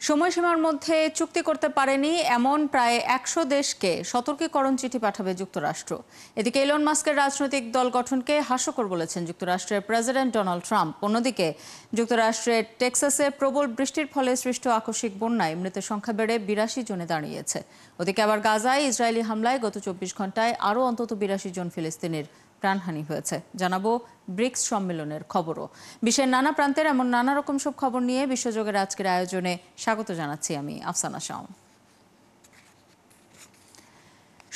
সময়সীমার মধ্যে চুক্তি করতে পারেনি এমন প্রায় ১০০ দেশকে সতর্কীকরণ চিঠি পাঠাবে যুক্তরাষ্ট্র। এদিকে ইলন মাস্কের রাজনৈতিক দল গঠনকে হাস্যকর বলেছেন যুক্তরাষ্ট্রের প্রেসিডেন্ট ডোনাল্ড ট্রাম্প। অন্যদিকে যুক্তরাষ্ট্রের টেক্সাসে প্রবল বৃষ্টির ফলে সৃষ্ট আকস্মিক বন্যায় মৃতের সংখ্যা বেড়ে ৮২ জনে দাঁড়িয়েছে। ওদিকে আবার গাজায় ইসরায়েলি হামলায় গত ২৪ ঘন্টায় আরও অন্তত ৮২ জন ফিলিস্তিনির প্রাণহানি হয়েছে। জানাবো ব্রিক্স সম্মেলনের খবরও। বিশ্বের নানা প্রান্তের এমন নানা রকম সব খবর নিয়ে বিশ্বযোগের আজকের আয়োজনে স্বাগত জানাচ্ছি আমি আফসানা শাওন।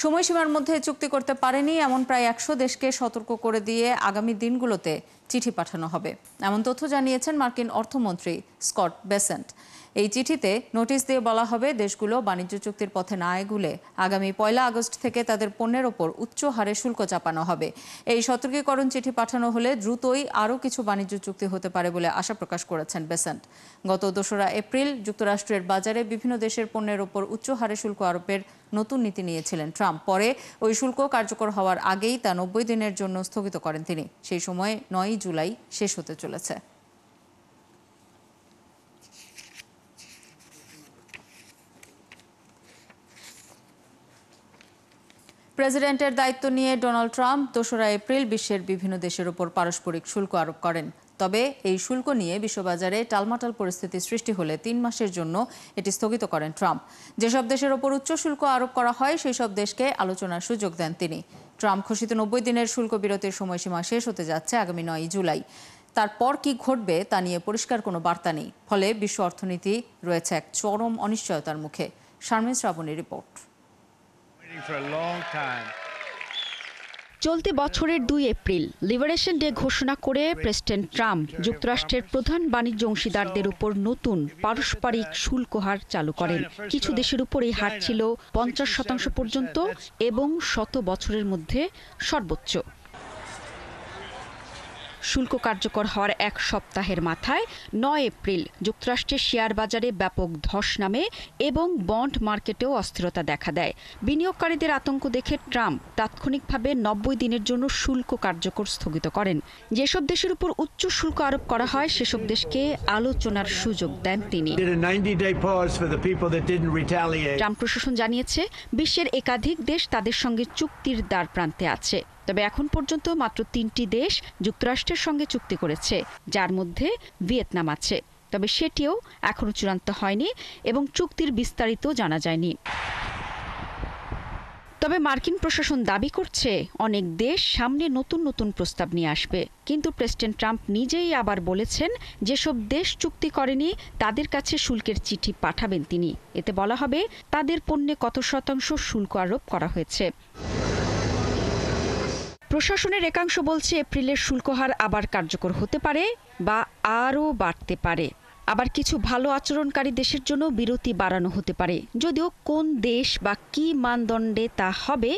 সময়সীমার মধ্যে চুক্তি করতে পারেনি এমন প্রায় ১০০ দেশকে সতর্ক করে দিয়ে আগামী দিনগুলোতে চিঠি পাঠানো হবে, এমন তথ্য জানিয়েছেন মার্কিন অর্থমন্ত্রী স্কট বেসেন্ট। এই চিঠিতে নোটিশ দিয়ে বলা হবে, দেশগুলো বাণিজ্য চুক্তির পথে না এগুলে আগামী ১ আগস্ট থেকে তাদের পণ্যের ওপর উচ্চ হারে শুল্ক চাপানো হবে। এই সতর্কীকরণ চিঠি পাঠানো হলে দ্রুতই আরও কিছু বাণিজ্য চুক্তি হতে পারে বলে আশা প্রকাশ করেছেন বেসেন্ট। গত ২রা এপ্রিল যুক্তরাষ্ট্রের বাজারে বিভিন্ন দেশের পণ্যের ওপর উচ্চ হারে শুল্ক আরোপের নতুন নীতি নিয়েছিলেন ট্রাম্প। পরে ওই শুল্ক কার্যকর হওয়ার আগেই তা ৯০ দিনের জন্য স্থগিত করেন তিনি। সেই সময় ৯ জুলাই শেষ হতে চলেছে। প্রেসিডেন্টের দায়িত্ব নিয়ে ডোনাল্ড ট্রাম্প ২রা এপ্রিল বিশ্বের বিভিন্ন দেশের ওপর পারস্পরিক শুল্ক আরোপ করেন। তবে এই শুল্ক নিয়ে বিশ্ববাজারে টালমাটাল পরিস্থিতি সৃষ্টি হলে ৩ মাসের জন্য এটি স্থগিত করেন ট্রাম্প। যেসব দেশের ওপর উচ্চ শুল্ক আরোপ করা হয় সেই সব দেশকে আলোচনার সুযোগ দেন তিনি। ট্রাম্প ঘোষিত ৯০ দিনের শুল্ক বিরতির সময়সীমা শেষ হতে যাচ্ছে আগামী ৯ জুলাই। তারপর কি ঘটবে তা নিয়ে পরিষ্কার কোনো বার্তা নেই। ফলে বিশ্ব অর্থনীতি রয়েছে এক চরম অনিশ্চয়তার মুখে। শারমিন শ্রাবণীর রিপোর্ট। চলতি বছরের ২ এপ্রিল লিবারেশন ডে ঘোষণা করে প্রেসিডেন্ট ট্রাম্প যুক্তরাষ্ট্রের প্রধান বাণিজ্য অংশীদারদের উপর নতুন পারস্পরিক শুল্ক হার চালু করেন। কিছু দেশের উপর এই হার ছিল ৫০% পর্যন্ত এবং ১০০ বছরের মধ্যে সর্বোচ্চ। শুল্ক কার্যকর হওয়ার ১ সপ্তাহের মাথায় ৯ এপ্রিল যুক্তরাষ্ট্রের শেয়ার বাজারে ব্যাপক ধস নামে এবং বন্ড মার্কেটেও অস্থিরতা দেখা দেয়। বিনিয়োগকারীদের আতঙ্ক দেখে ট্রাম্প তাৎক্ষণিকভাবে ৯০ দিনের জন্য শুল্ক কার্যকর স্থগিত করেন। যেসব দেশের উপর উচ্চ শুল্ক আরোপ করা হয় সেসব দেশকে আলোচনার সুযোগ দেন তিনি। ট্রাম্প প্রশাসন জানিয়েছে, বিশ্বের একাধিক দেশ তাদের সঙ্গে চুক্তির দ্বার প্রান্তে আছে। তবে এখন পর্যন্ত মাত্র ৩টি দেশ যুক্তরাষ্ট্রের সঙ্গে চুক্তি করেছে, যার মধ্যে ভিয়েতনাম আছে। তবে সেটিও এখনো চূড়ান্ত হয়নি এবং চুক্তির বিস্তারিত জানা যায়নি। তবে মার্কিন প্রশাসন দাবি করছে অনেক দেশ সামনে নতুন নতুন প্রস্তাব নিয়ে আসবে। কিন্তু প্রেসিডেন্ট ট্রাম্প নিজেই আবার বলেছেন, যেসব দেশ চুক্তি করেনি তাদের কাছে শুল্কের চিঠি পাঠাবেন তিনি। এতে বলা হবে তাদের পণ্যে কত শতাংশ শুল্ক আরোপ করা হয়েছে। প্রশাসনের একাংশ বলছে এপ্রিলের শুল্ক হার আবার কার্যকর হতে পারে বা আরও বাড়তে পারে। আবার কিছু ভালো আচরণকারী দেশের জন্য বিরতি বাড়ানো হতে পারে, যদিও কোন দেশ বা কী মানদণ্ডে তা হবে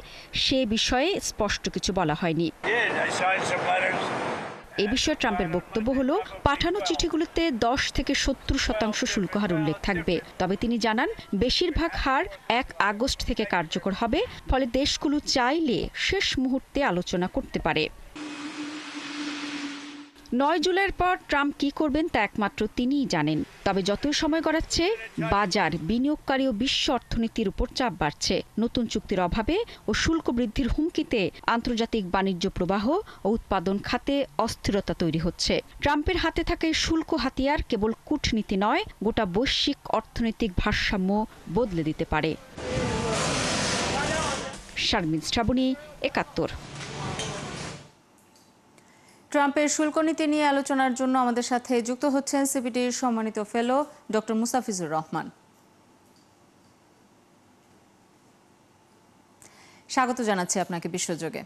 সে বিষয়ে স্পষ্ট কিছু বলা হয়নি। এ বিষয়ে ট্রাম্পের বক্তব্য হলো, পাঠানো চিঠিগুলোতে ১০ থেকে ৭০% শুল্ক হার উল্লেখ থাকবে। তবে তিনি জানান, বেশিরভাগ হার ১ আগস্ট থেকে কার্যকর হবে, ফলে দেশগুলো চাইলে শেষ মুহূর্তে আলোচনা করতে পারে। ৯ জুলাইয়ের পর ট্রাম্প কি করবেন তা একমাত্র তিনিই জানেন। তবে যতই সময় গড়াচ্ছে বাজার, বিনিয়োগকারী ও বিশ্ব অর্থনীতির উপর চাপ বাড়ছে। নতুন চুক্তির অভাবে ও শুল্ক বৃদ্ধির হুমকিতে আন্তর্জাতিক বাণিজ্য প্রবাহ ও উৎপাদন খাতে অস্থিরতা তৈরি হচ্ছে। ট্রাম্পের হাতে থাকে শুল্ক হাতিয়ার কেবল কূটনীতি নয়, গোটা বৈশ্বিক অর্থনৈতিক ভারসাম্য বদলে দিতে পারে। শারমিন শ্রাবণী, ৭১। ট্রাম্পের শুল্ক নীতি নিয়ে আলোচনার জন্য আমাদের সাথে যুক্ত হচ্ছেন সিপিডির সম্মানিত ফেলো ডক্টর মুস্তাফিজুর রহমান। স্বাগত জানাচ্ছি আপনাকে বিশ্বযোগে।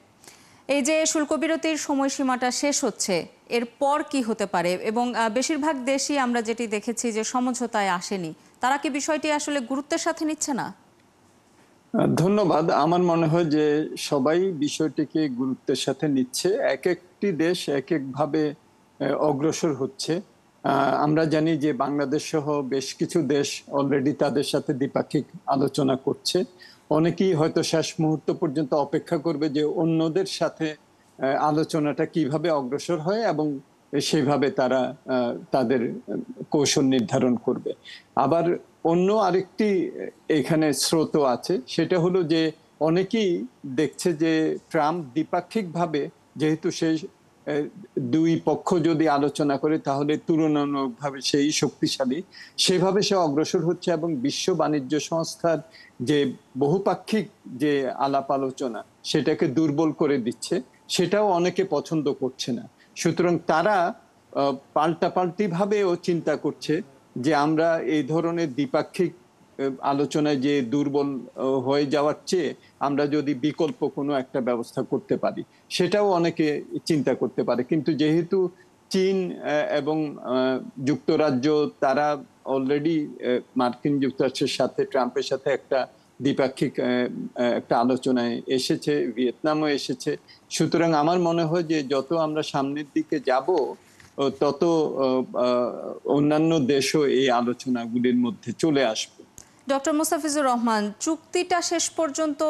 এই যে শুল্ক বিরতির সময়সীমাটা শেষ হচ্ছে, এরপর কি হতে পারে এবং বেশিরভাগ দেশই আমরা যেটি দেখেছি যে সমঝোতায় আসেনি, তারা কি বিষয়টি আসলে গুরুত্বের সাথে নিচ্ছে না? ধন্যবাদ। আমার মনে হয় যে সবাই বিষয়টিকে গুরুত্বের সাথে নিচ্ছে। এক একটি দেশ এক একভাবে অগ্রসর হচ্ছে। আমরা জানি যে বাংলাদেশ সহ বেশ কিছু দেশ অলরেডি তাদের সাথে দ্বিপাক্ষিক আলোচনা করছে। অনেকেই হয়তো শেষ মুহূর্ত পর্যন্ত অপেক্ষা করবে যে অন্যদের সাথে আলোচনাটা কিভাবে অগ্রসর হয় এবং সেভাবে তারা তাদের কৌশল নির্ধারণ করবে। আবার অন্য আরেকটি এখানে স্রোত আছে, সেটা হলো যে অনেকেই দেখছে যে ট্রাম্প দ্বিপাক্ষিকভাবে, যেহেতু সেই দুই পক্ষ যদি আলোচনা করে তাহলে তুলনামূলকভাবে সেই শক্তিশালী, সেভাবে সে অগ্রসর হচ্ছে এবং বিশ্ব বাণিজ্য সংস্থার যে বহুপাক্ষিক যে আলাপ আলোচনা সেটাকে দুর্বল করে দিচ্ছে, সেটাও অনেকে পছন্দ করছে না। সুতরাং তারা পাল্টাপাল্টি ভাবেও চিন্তা করছে যে আমরা এই ধরনের দ্বিপাক্ষিক আলোচনায় যে দুর্বল হয়ে যাওয়ার চেয়ে আমরা যদি বিকল্প কোনো একটা ব্যবস্থা করতে পারি, সেটাও অনেকে চিন্তা করতে পারে। কিন্তু যেহেতু চীন এবং যুক্তরাজ্য তারা অলরেডি মার্কিন যুক্তরাষ্ট্রের সাথে, ট্রাম্পের সাথে একটা দ্বিপাক্ষিক একটা আলোচনায় এসেছে, ভিয়েতনামও এসেছে। সুতরাং আমার মনে হয় যে যত আমরা সামনের দিকে যাব তত অন্যান্য দেশও এই আলোচনাগুলির মধ্যে চলে আসবে। ডক্টর মুস্তাফিজুর রহমান, চুক্তিটা শেষ পর্যন্ত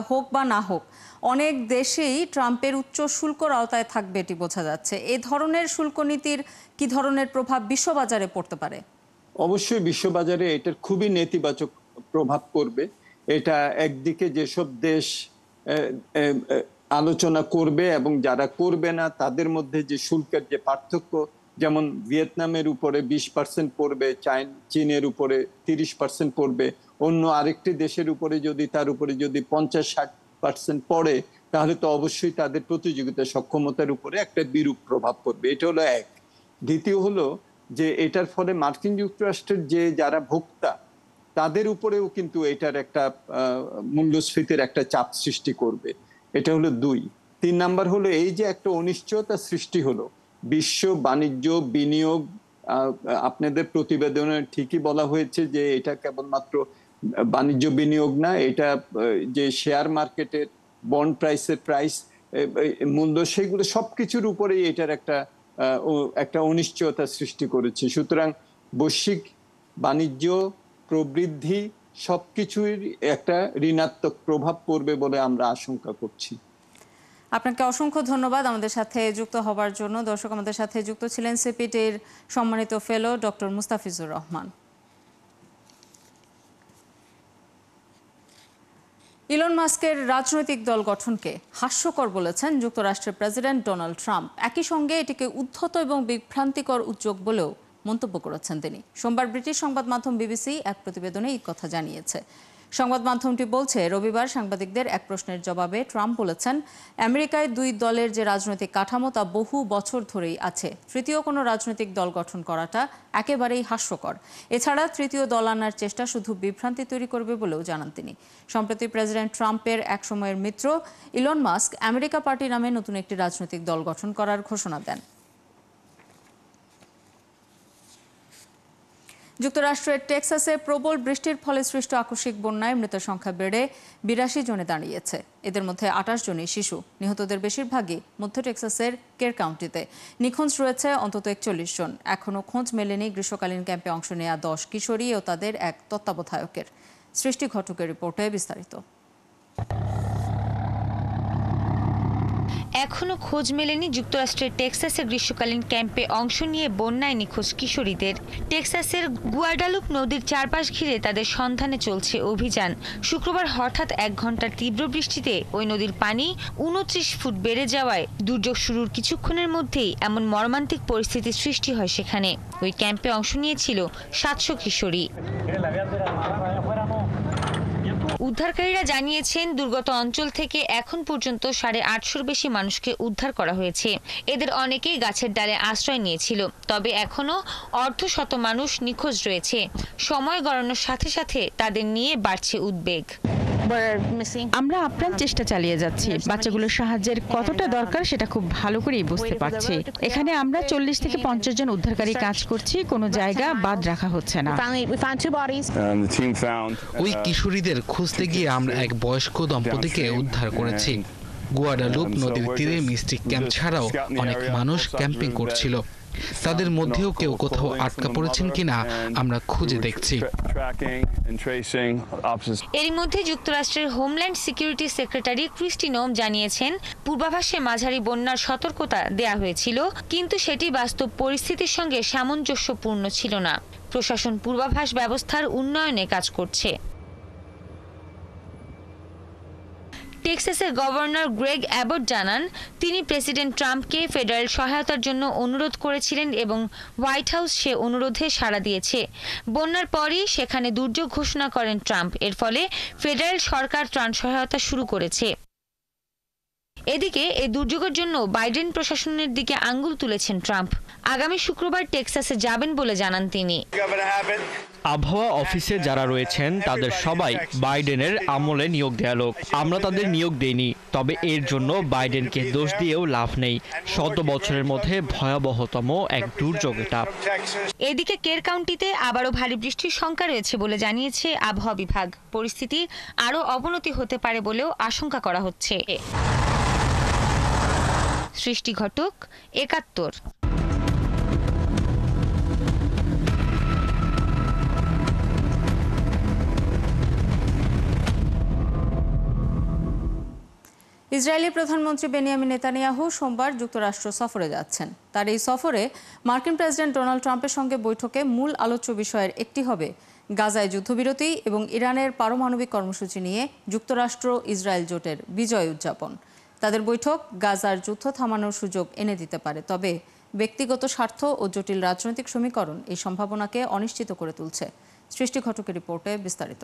হোক বা না হোক, অনেক দেশেই ট্রাম্পের উচ্চ শুল্কর আওতায় থাকবে এটি বোঝা যাচ্ছে। এই ধরনের শুল্ক নীতির কি ধরনের প্রভাব বিশ্ববাজারে পড়তে পারে? অবশ্যই বিশ্ববাজারে এটার খুবই নেতিবাচক প্রভাব পড়বে। এটা একদিকে যেসব দেশ আলোচনা করবে এবং যারা করবে না তাদের মধ্যে যে শুল্কের যে পার্থক্য, যেমন ভিয়েতনামের উপরে 20% পড়বে, চীনের উপরে 30% পড়বে, অন্য আরেকটি দেশের উপরে যদি তার উপরে যদি 50-60% পড়ে, তাহলে তো অবশ্যই তাদের প্রতিযোগিতা সক্ষমতার উপরে একটা বিরূপ প্রভাব পড়বে। এটা হলো এক। দ্বিতীয় হলো যে এটার ফলে মার্কিন যুক্তরাষ্ট্রের যে যারা ভোক্তা তাদের উপরেও কিন্তু এটার একটা মূল্যস্ফীতির একটা চাপ সৃষ্টি করবে। এটা হলো 2। 3 নাম্বার হলো এই যে একটা অনিশ্চয়তা সৃষ্টি হলো বিশ্ব বাণিজ্য বিনিয়োগ। আপনাদের প্রতিবেদনে ঠিকই বলা হয়েছে যে এটা কেবলমাত্র বাণিজ্য বিনিয়োগ না, এটা যে শেয়ার মার্কেটের বন্ড প্রাইসের মূল্য, সেগুলো সবকিছুর উপরেই এটার একটা অনিশ্চয়তা সৃষ্টি করেছে। সুতরাং বৈশ্বিক বাণিজ্য প্রবৃদ্ধি সবকিছুর একটা ঋণাত্মক প্রভাব পড়বে বলে আমরা আশঙ্কা করছি। আপনাকে অসংখ্য ধন্যবাদ আমাদের সাথে যুক্ত হবার জন্য। দর্শক, আমাদের সাথে যুক্ত ছিলেন সিপিটির সম্মানিত ফেলো ডক্টর মুস্তাফিজুর রহমান। ইলন মাস্কের রাজনৈতিক দল গঠনকে হাস্যকর বলেছেন যুক্তরাষ্ট্রের প্রেসিডেন্ট ডোনাল্ড ট্রাম্প। একই সঙ্গে এটিকে উদ্ধত এবং বিভ্রান্তিকর উদ্যোগ বলেও মন্তব্য করেছেন তিনি। সোমবার ব্রিটিশ সংবাদ মাধ্যম বিবিসি এক প্রতিবেদনে এই কথা জানিয়েছে। সংবাদ মাধ্যমটি বলছে, রবিবার সাংবাদিকদের এক প্রশ্নের জবাবে ট্রাম্প বলেছেন, আমেরিকায় দুই দলের যে রাজনৈতিক কাঠামো তা বহু বছর ধরেই আছে। তৃতীয় কোনো রাজনৈতিক দল গঠন করাটা একেবারেই হাস্যকর। এছাড়া তৃতীয় দল আনার চেষ্টা শুধু বিভ্রান্তি তৈরি করবে বলেও জানান তিনি। সম্প্রতি প্রেসিডেন্ট ট্রাম্পের এক সময়ের মিত্র ইলন মাস্ক আমেরিকা পার্টি নামে নতুন একটি রাজনৈতিক দল গঠন করার ঘোষণা দেন। যুক্তরাষ্ট্রের টেক্সাসে প্রবল বৃষ্টির ফলে সৃষ্ট আকস্মিক বন্যায় মৃতের সংখ্যা বেড়ে 82 জনে দাঁড়িয়েছে। এদের মধ্যে 28 জনই শিশু। নিহতদের বেশিরভাগই মধ্য টেক্সাসের কের কাউন্টিতে। নিখোঁজ রয়েছে অন্তত 41 জন। এখনও খোঁজ মেলেনি গ্রীষ্মকালীন ক্যাম্পে অংশ নেওয়া 10 কিশোরী ও তাদের এক তত্ত্বাবধায়কের। সৃষ্টি ঘটকের রিপোর্টে বিস্তারিত। এখনও খোঁজ মেলেনি যুক্তরাষ্ট্রের টেক্সাসের গ্রীষ্মকালীন ক্যাম্পে অংশ নিয়ে বন্যায় নিখোঁজ কিশোরীদের। টেক্সাসের গুয়াডালুপ নদীর চারপাশ ঘিরে তাদের সন্ধানে চলছে অভিযান। শুক্রবার হঠাৎ 1 ঘন্টার তীব্র বৃষ্টিতে ওই নদীর পানি 29 ফুট বেড়ে যাওয়ায় দুর্যোগ শুরুর কিছুক্ষণের মধ্যেই এমন মর্মান্তিক পরিস্থিতির সৃষ্টি হয় সেখানে। ওই ক্যাম্পে অংশ নিয়েছিল 700 কিশোরী। উদ্ধারকারীরা জানিয়েছেন, দুর্গত অঞ্চল থেকে এখন পর্যন্ত 850 বেশি মানুষকে উদ্ধার করা হয়েছে। এদের অনেকেই গাছের ডালে আশ্রয় নিয়েছিল। তবে এখনো অর্ধশত মানুষ নিখোঁজ রয়েছে। সময় গড়ানোর সাথে সাথে তাদের নিয়ে বাড়ছে উদ্বেগ। আমরা আপ্রাণ চেষ্টা চালিয়ে যাচ্ছি। বাচ্চাগুলোর সাহায্যের কতটা দরকার সেটা খুব ভালো করেই বুঝতে পারছি। এখানে আমরা 40 থেকে 50 জন উদ্ধারকারী কাজ করছি, কোনো জায়গা বাদ রাখা হচ্ছে না। ওই কিশোরীদের খুঁজতে গিয়ে আমরা এক বয়স্ক দম্পতিকে উদ্ধার করেছি। গুয়াডালুপ নদীর তীরে মিস্টিক ক্যাম্প ছাড়াও অনেক মানুষ ক্যাম্পিং করছিল। তাদের মধ্যেও কেউ কোথাও আটকা পড়েছেন কিনা আমরা খুঁজে দেখছি। এরই মধ্যে যুক্তরাষ্ট্রের হোমল্যান্ড সিকিউরিটি সেক্রেটারি ক্রিস্টি নোম জানিয়েছেন, পূর্বাভাসে মাঝারি বন্যার সতর্কতা দেয়া হয়েছিল, কিন্তু সেটি বাস্তব পরিস্থিতির সঙ্গে সামঞ্জস্যপূর্ণ ছিল না। প্রশাসন পূর্বাভাস ব্যবস্থার উন্নয়নে কাজ করছে। টেক্সাসের গভর্নর গ্রেগ অ্যাবট জানান, তিনি প্রেসিডেন্ট ট্রাম্পকে ফেডারেল সহায়তার জন্য অনুরোধ করেছিলেন এবং হোয়াইট হাউস সে অনুরোধে সাড়া দিয়েছে। বন্যার পরই সেখানে দুর্যোগ ঘোষণা করেন ট্রাম্প। এর ফলে ফেডারেল সরকার ত্রাণ সহায়তা শুরু করেছে। এদিকে এই দুর্যোগের জন্য বাইডেন প্রশাসনের দিকে আঙ্গুল তুলেছেন ট্রাম্প। আগামী শুক্রবার টেক্সাসে যাবেন বলে জানান তিনি। আবহাওয়া অফিসে যারা রয়েছেন তাদের সবাই বাইডেনের আমলে নিয়োগ দেয়া লোক। আমরা তাদের নিয়োগ দেইনি, তবে এর জন্য বাইডেনকে দোষ দিয়েও লাভ নেই। 100 বছরের মধ্যে ভয়াবহতম এক দুর্যোগ এটা। এদিকে কের কাউন্টিতে আবারও ভারী বৃষ্টির শঙ্কা রয়েছে বলে জানিয়েছে আবহাওয়া বিভাগ। পরিস্থিতির আরও অবনতি হতে পারে বলেও আশঙ্কা করা হচ্ছে। সৃষ্টি ঘটক, ৭১। ইসরায়েলি প্রধানমন্ত্রী বেনিয়ামিন নেতানিয়াহু সোমবার যুক্তরাষ্ট্র সফরে যাচ্ছেন। তার এই সফরে মার্কিন প্রেসিডেন্ট ডোনাল্ড ট্রাম্পের সঙ্গে বৈঠকে মূল আলোচ্য বিষয়ের একটি হবে গাজায় যুদ্ধবিরতি এবং ইরানের পারমাণবিক কর্মসূচি নিয়ে যুক্তরাষ্ট্র ইসরায়েল জোটের বিজয় উদযাপন। তাদের বৈঠক গাজার যুদ্ধ থামানোর সুযোগ এনে দিতে পারে, তবে ব্যক্তিগত স্বার্থ ও জটিল রাজনৈতিক সমীকরণ এই সম্ভাবনাকে অনিশ্চিত করে তুলছে। সৃষ্টি ঘটকের রিপোর্টে বিস্তারিত।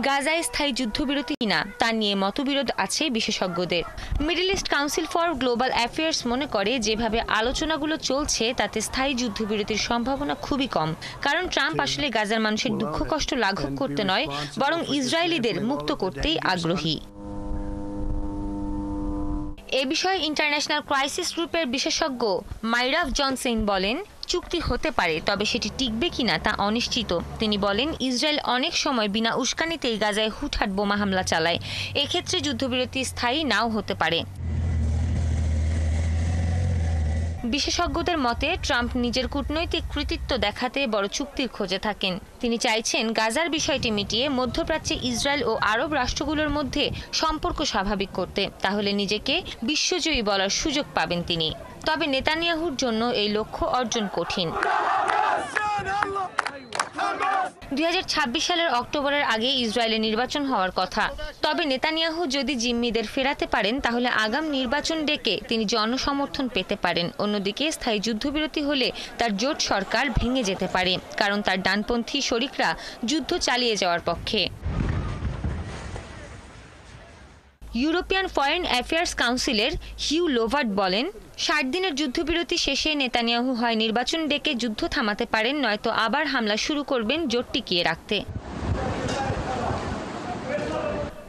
গাজায় স্থায়ী যুদ্ধবিরতি কিনা তা নিয়ে মতবিরোধ আছে বিশেষজ্ঞদের। Middle east council for global affairs মনে করে, যেভাবে আলোচনাগুলো চলছে তাতে স্থায়ী যুদ্ধবিরতির সম্ভাবনা খুবই কম। কারণ ট্রাম্প আসলে গাজার মানুষের দুঃখ কষ্ট লাঘব করতে নয়, বরং ইসরায়েলিদের মুক্ত করতেই আগ্রহী। এ বিষয়ে ইন্টারন্যাশনাল ক্রাইসিস গ্রুপের বিশেষজ্ঞ মাইরাভ জনসেন বলেন, চুক্তি হতে পারে, তবে সেটি টিকবে কিনা তা অনিশ্চিত। তিনি বলেন, ইসরায়েল অনেক সময় বিনা উস্কানিতেই গাজায় হুটহাট বোমা হামলা চালায়। এক্ষেত্রে যুদ্ধবিরতি স্থায়ী নাও হতে পারে। বিশেষজ্ঞদের মতে, ট্রাম্প নিজের কূটনৈতিক কৃতিত্ব দেখাতে বড় চুক্তির খোঁজে থাকেন। তিনি চাইছেন গাজার বিষয়টি মিটিয়ে মধ্যপ্রাচ্যে ইসরায়েল ও আরব রাষ্ট্রগুলোর মধ্যে সম্পর্ক স্বাভাবিক করতে। তাহলে নিজেকে বিশ্বজয়ী বলার সুযোগ পাবেন তিনি। তবে নেতানিয়াহুর জন্য এই লক্ষ্য অর্জন কঠিন। 2026 সালের অক্টোবরের আগে ইসরায়েলে নির্বাচন হওয়ার কথা। তবে নেতানিয়াহু যদি জিম্মিদের ফেরাতে পারেন, তাহলে আগাম নির্বাচন ডেকে তিনি জনসমর্থন পেতে পারেন। অন্যদিকে স্থায়ী যুদ্ধবিরতি হলে তার জোট সরকার ভেঙে যেতে পারে, কারণ তার ডানপন্থী শরিকরা যুদ্ধ চালিয়ে যাওয়ার পক্ষে। ইউরোপিয়ান ফরেন অ্যাফেয়ার্স কাউন্সিলের হিউ লোভার্ট বলেন, 60 দিনের যুদ্ধবিরতি শেষে নেতানিয়াহু হয় নির্বাচন ডেকে যুদ্ধ থামাতে পারেন, নয়তো আবার হামলা শুরু করবেন জোট টিকিয়ে রাখতে।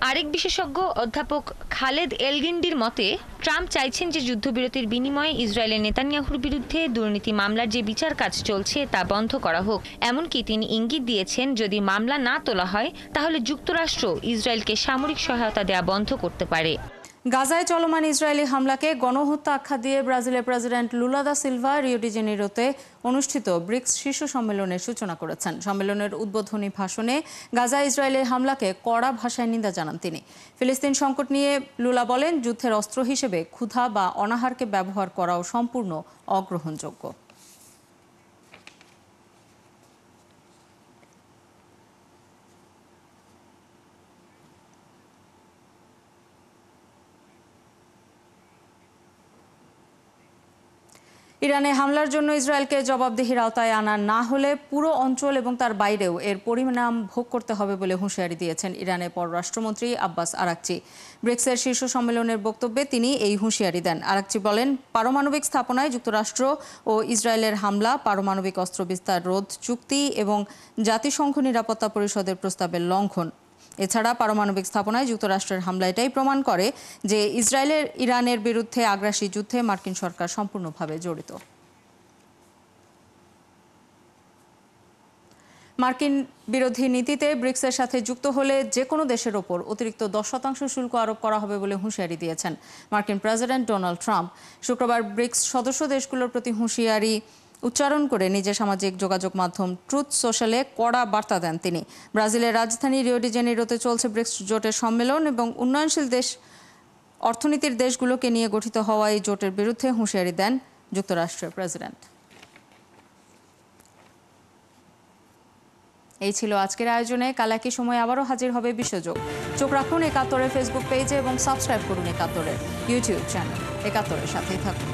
আরেক বিশেষজ্ঞ অধ্যাপক খালেদ এলগিন্ডির মতে, ট্রাম্প চাইছেন যে যুদ্ধবিরতির বিনিময়ে ইসরায়েলের নেতানিয়াহুর বিরুদ্ধে দুর্নীতি মামলার যে বিচার কাজ চলছে তা বন্ধ করা হোক। এমনকি তিনি ইঙ্গিত দিয়েছেন, যদি মামলা না তোলা হয় তাহলে যুক্তরাষ্ট্র ইসরায়েলকে সামরিক সহায়তা দেওয়া বন্ধ করতে পারে। গাজায় চলমান ইসরায়েলি হামলাকে গণহত্যা আখ্যা দিয়ে ব্রাজিলের president Lula da Silva Rio de জেনেরোতে অনুষ্ঠিত ব্রিক্স শীর্ষ সম্মেলনের সূচনা করেছেন। সম্মেলনের উদ্বোধনী ভাষণে গাজা ইসরায়েলের হামলাকে কড়া ভাষায় নিন্দা জানান তিনি। ফিলিস্তিন সংকট নিয়ে লুলা বলেন, যুদ্ধের অস্ত্র হিসেবে ক্ষুধা বা অনাহারকে ব্যবহার করাও সম্পূর্ণ অগ্রহণযোগ্য। ইরানে হামলার জন্য ইসরায়েলকে জবাবদিহির আওতায় আনা না হলে পুরো অঞ্চল এবং তার বাইরেও এর পরিণাম ভোগ করতে হবে বলে হুঁশিয়ারি দিয়েছেন ইরানের পররাষ্ট্রমন্ত্রী আব্বাস আরাকচি। ব্রিক্সের শীর্ষ সম্মেলনের বক্তব্যে তিনি এই হুঁশিয়ারি দেন। আরাকচি বলেন, পারমাণবিক স্থাপনায় যুক্তরাষ্ট্র ও ইসরায়েলের হামলা পারমাণবিক অস্ত্র বিস্তার রোধ চুক্তি এবং জাতিসংঘ নিরাপত্তা পরিষদের প্রস্তাবের লঙ্ঘন। এছাড়া পারমাণবিক স্থাপনায় যুক্তরাষ্ট্রের হামলা এটাই প্রমাণ করে যে ইসরায়েলের ইরানের বিরুদ্ধে আগ্রাসী যুদ্ধে মার্কিন সরকার সম্পূর্ণভাবে জড়িত। মার্কিন বিরোধী নীতিতে ব্রিক্সের সাথে যুক্ত হলে যে কোনো দেশের ওপর অতিরিক্ত 10% শুল্ক আরোপ করা হবে বলে হুঁশিয়ারি দিয়েছেন মার্কিন প্রেসিডেন্ট ডোনাল্ড ট্রাম্প। শুক্রবার ব্রিক্স সদস্য দেশগুলোর প্রতি হুঁশিয়ারি উচ্চারণ করে নিজের সামাজিক যোগাযোগ মাধ্যম ট্রুথ সোশ্যালে কড়া বার্তা দেন তিনি। ব্রাজিলের রাজধানী রিও ডি জেনেরোতে চলছে ব্রিক্স জোটের সম্মেলন এবং উন্নয়নশীল দেশ অর্থনীতির দেশগুলোকে নিয়ে গঠিত হওয়া এই জোটের বিরুদ্ধে হুঁশিয়ারি দেন যুক্তরাষ্ট্রের প্রেসিডেন্ট। এই ছিল আজকের আয়োজনে। কাল একই সময় আবারও হাজির হবে বিশ্বযোগ। চোখ রাখুন একাত্তরের ফেসবুক পেজে এবং সাবস্ক্রাইব করুন একাত্তরের ইউটিউব চ্যানেল। একাত্তরের সাথেই থাকুন।